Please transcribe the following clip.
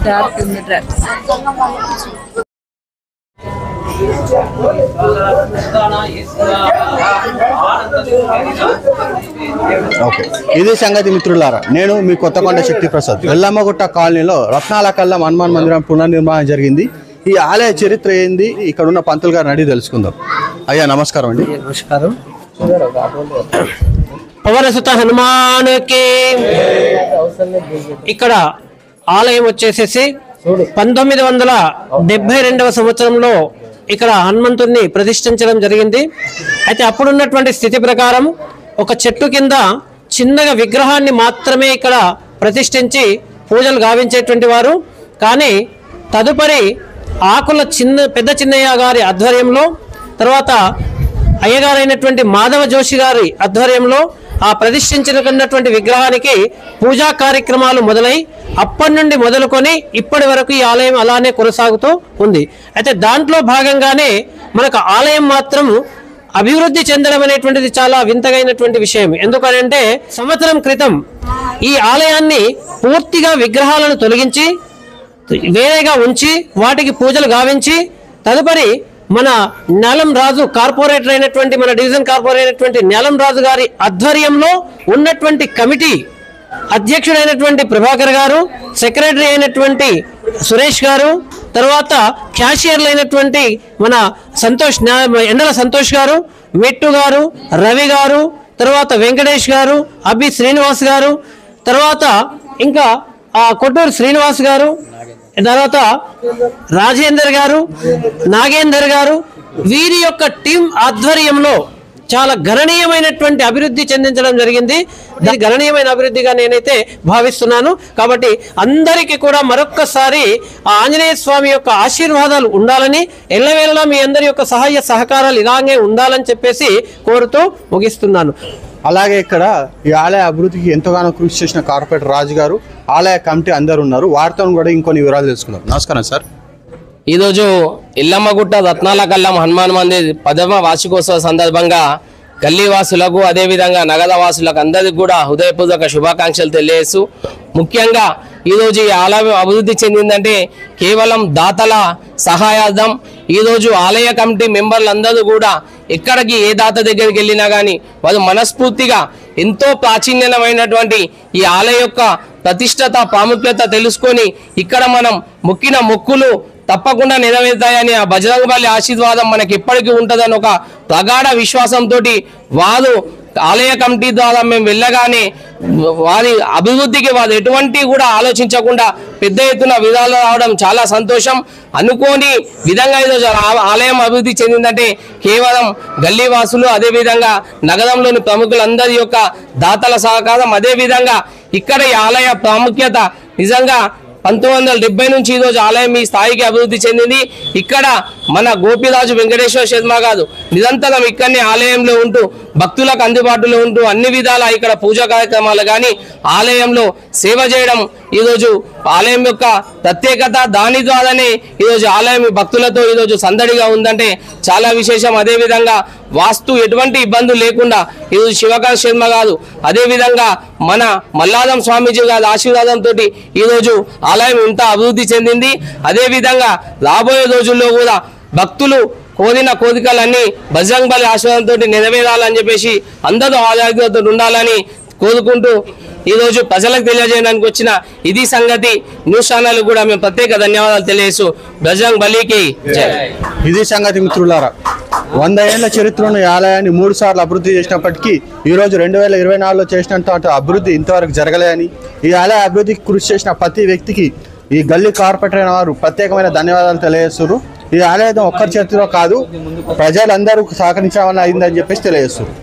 dark in the dress. Okay, ఇది సంగతి మిత్రులారా. నేను మీ కొత్తకొండ శక్తి ప్రసాద్. ఎల్లమ్మగుట్ట కాలనీలో రత్నాల కల్లం హనుమాన్ మందిరం పునర్నిర్మాణం జరిగింది. ఈ ఆలయ చరిత్ర ఏంది, ఇక్కడ ఉన్న పంతులు గారిని అడిగి తెలుసుకుందాం. అయ్యా నమస్కారం అండి. నమస్కారం. పవనసుత హనుమాన్కి. ఇక్కడ ఆలయం వచ్చేసేసి 1972వ సంవత్సరంలో ఇక్కడ హనుమంతుడిని ప్రతిష్ఠించడం జరిగింది. అయితే అప్పుడున్నటువంటి స్థితి ప్రకారం ఒక చెట్టు కింద చిన్నగా విగ్రహాన్ని మాత్రమే ఇక్కడ ప్రతిష్ఠించి పూజలు గావించేటువంటి వారు. కానీ తదుపరి ఆకుల పెద్ద చిన్నయ్య గారి ఆధ్వర్యంలో, తర్వాత అయ్యగారైనటువంటి మాధవ జోషి గారి ఆధ్వర్యంలో ఆ ప్రతిష్ఠించినటువంటి విగ్రహానికి పూజా కార్యక్రమాలు మొదలై అప్పటి నుండి మొదలుకొని ఇప్పటి వరకు ఈ ఆలయం అలానే కొనసాగుతూ ఉంది. అయితే దాంట్లో భాగంగానే మనకు ఆలయం మాత్రం అభివృద్ధి చెందడం అనేటువంటిది చాలా వింతగైనటువంటి విషయం. ఎందుకనంటే సంవత్సరం క్రితం ఈ ఆలయాన్ని పూర్తిగా విగ్రహాలను తొలగించి వేరేగా ఉంచి వాటికి పూజలు గావించి తదుపరి మన నేలం రాజు కార్పొరేటర్ అయినటువంటి మన డివిజన్ కార్పొరేటర్ అయినటువంటి నేలం రాజు గారి ఆధ్వర్యంలో ఉన్నటువంటి కమిటీ అధ్యక్షుడైనటువంటి ప్రభాకర్ గారు, సెక్రటరీ అయినటువంటి సురేష్ గారు, తర్వాత క్యాషియర్లు అయినటువంటి మన ఎండల సంతోష్ గారు, మెట్టు గారు, రవి గారు, తర్వాత వెంకటేష్ గారు, అభి శ్రీనివాస్ గారు, తర్వాత ఇంకా కొట్టూరు శ్రీనివాస్ గారు, తర్వాత రాజేందర్ గారు, నాగేందర్ గారు, వీరి యొక్క టీం ఆధ్వర్యంలో చాలా గణనీయమైనటువంటి అభివృద్ధి చెందించడం జరిగింది. దాని గణనీయమైన అభివృద్ధిగా నేనైతే భావిస్తున్నాను. కాబట్టి అందరికీ కూడా మరొక్కసారి ఆ ఆంజనేయ స్వామి యొక్క ఆశీర్వాదాలు ఉండాలని, ఎల్లవేళలా మీ అందరి యొక్క సహాయ సహకారాలు ఇలాగే ఉండాలని చెప్పేసి కోరుతూ ముగిస్తున్నాను. అలాగే ఇక్కడ ఈ ఆలయ అభివృద్ధికి ఎంతగానో కృషి చేసిన కార్పొరేటర్ రాజు గారు, ఆలయ కమిటీ అందరు ఉన్నారు. వారితో కూడా ఇంకొన్ని వివరాలు తెలుసుకుందాం. నమస్కారం సార్. ఈరోజు ఎల్లమ్మగుట్ట రత్నాల కల్లం హనుమాన్ మందిర్ 10వ వార్షికోత్సవ సందర్భంగా గల్లీవాసులకు అదేవిధంగా నగరవాసులకు అందరికీ కూడా హృదయపూర్వక శుభాకాంక్షలు తెలియజేస్తూ, ముఖ్యంగా ఈరోజు ఈ ఆలయం అభివృద్ధి చెందిందంటే కేవలం దాతల సహాయార్థం. ఈరోజు ఆలయ కమిటీ మెంబర్లందరూ కూడా ఎక్కడికి ఏ దాత దగ్గరికి వెళ్ళినా కానీ వాళ్ళు మనస్ఫూర్తిగా ఎంతో ప్రాచీనమైనటువంటి ఈ ఆలయ యొక్క ప్రతిష్టత ప్రాముఖ్యత తెలుసుకొని ఇక్కడ మనం మొక్కిన మొక్కులు తప్పకుండా నెరవేరుతాయని ఆ బజరంగబలి ఆశీర్వాదం మనకి ఎప్పటికీ ఉంటుందని ఒక ప్రగాఢ విశ్వాసంతో వారు ఆలయ కమిటీ ద్వారా మేము వెళ్ళగానే వారి అభివృద్ధికి వారు ఎటువంటి కూడా ఆలోచించకుండా పెద్ద ఎత్తున విధాలు రావడం చాలా సంతోషం. అనుకోని విధంగా ఈరోజు ఆలయం అభివృద్ధి చెందిందంటే కేవలం గల్లీవాసులు అదేవిధంగా నగరంలోని ప్రముఖులందరి యొక్క దాతల సహకారం. అదేవిధంగా ఇక్కడ ఈ ఆలయ ప్రాముఖ్యత నిజంగా 1970 నుంచి ఈరోజు ఆలయం ఈ స్థాయికి అభివృద్ధి చెందింది. ఇక్కడ మన గోపిరాజు వెంకటేశ్వర శర్మ గారు నిరంతరం ఇక్కడనే ఆలయంలో ఉంటూ భక్తులకు అందుబాటులో ఉంటూ అన్ని విధాల ఇక్కడ పూజా కార్యక్రమాలు కానీ ఆలయంలో సేవ చేయడం ఈరోజు ఆలయం యొక్క ప్రత్యేకత. దాని ద్వారానే ఈరోజు ఆలయం భక్తులతో ఈరోజు సందడిగా ఉందంటే చాలా విశేషం. అదేవిధంగా వాస్తు ఎటువంటి ఇబ్బందులు లేకుండా ఈరోజు శివకాంత్ శర్మ గారు అదేవిధంగా మన మల్లాదం స్వామీజీ గారి ఆశీర్వాదంతో ఈరోజు ఆలయం ఇంత అభివృద్ధి చెందింది. అదేవిధంగా రాబోయే రోజుల్లో కూడా భక్తులు కోరిన కోరికలన్నీ బజరంగబలి ఆశీర్వాదంతో నెరవేరాలని చెప్పేసి అందరూ ఆరోగ్యంతో ఉండాలని కోరుకుంటూ ఈరోజు ప్రజలకు తెలియజేయడానికి వచ్చిన ఇది సంగతి న్యూస్ ఛానల్ కూడా మేము ప్రత్యేక ధన్యవాదాలు తెలియజేస్తూ బజరంగబలికి జై. ఇది సంగతి మిత్రులారా. 100 ఏళ్ల చరిత్రను ఈ ఆలయాన్ని 3 సార్లు అభివృద్ధి చేసినప్పటికీ ఈరోజు 2024లో చేసినంత అభివృద్ధి ఇంతవరకు జరగలేదని, ఈ ఆలయ అభివృద్ధికి కృషి చేసిన ప్రతి వ్యక్తికి ఈ గల్లీ కార్పొరేటర్ అయిన వారు ప్రత్యేకమైన ధన్యవాదాలు తెలియజేస్తున్నారు. ఈ ఆలయం ఒక్కరి చేతిలో కాదు, ప్రజలందరూ సహకరించాలని అయిందని చెప్పేసి తెలియజేస్తున్నారు.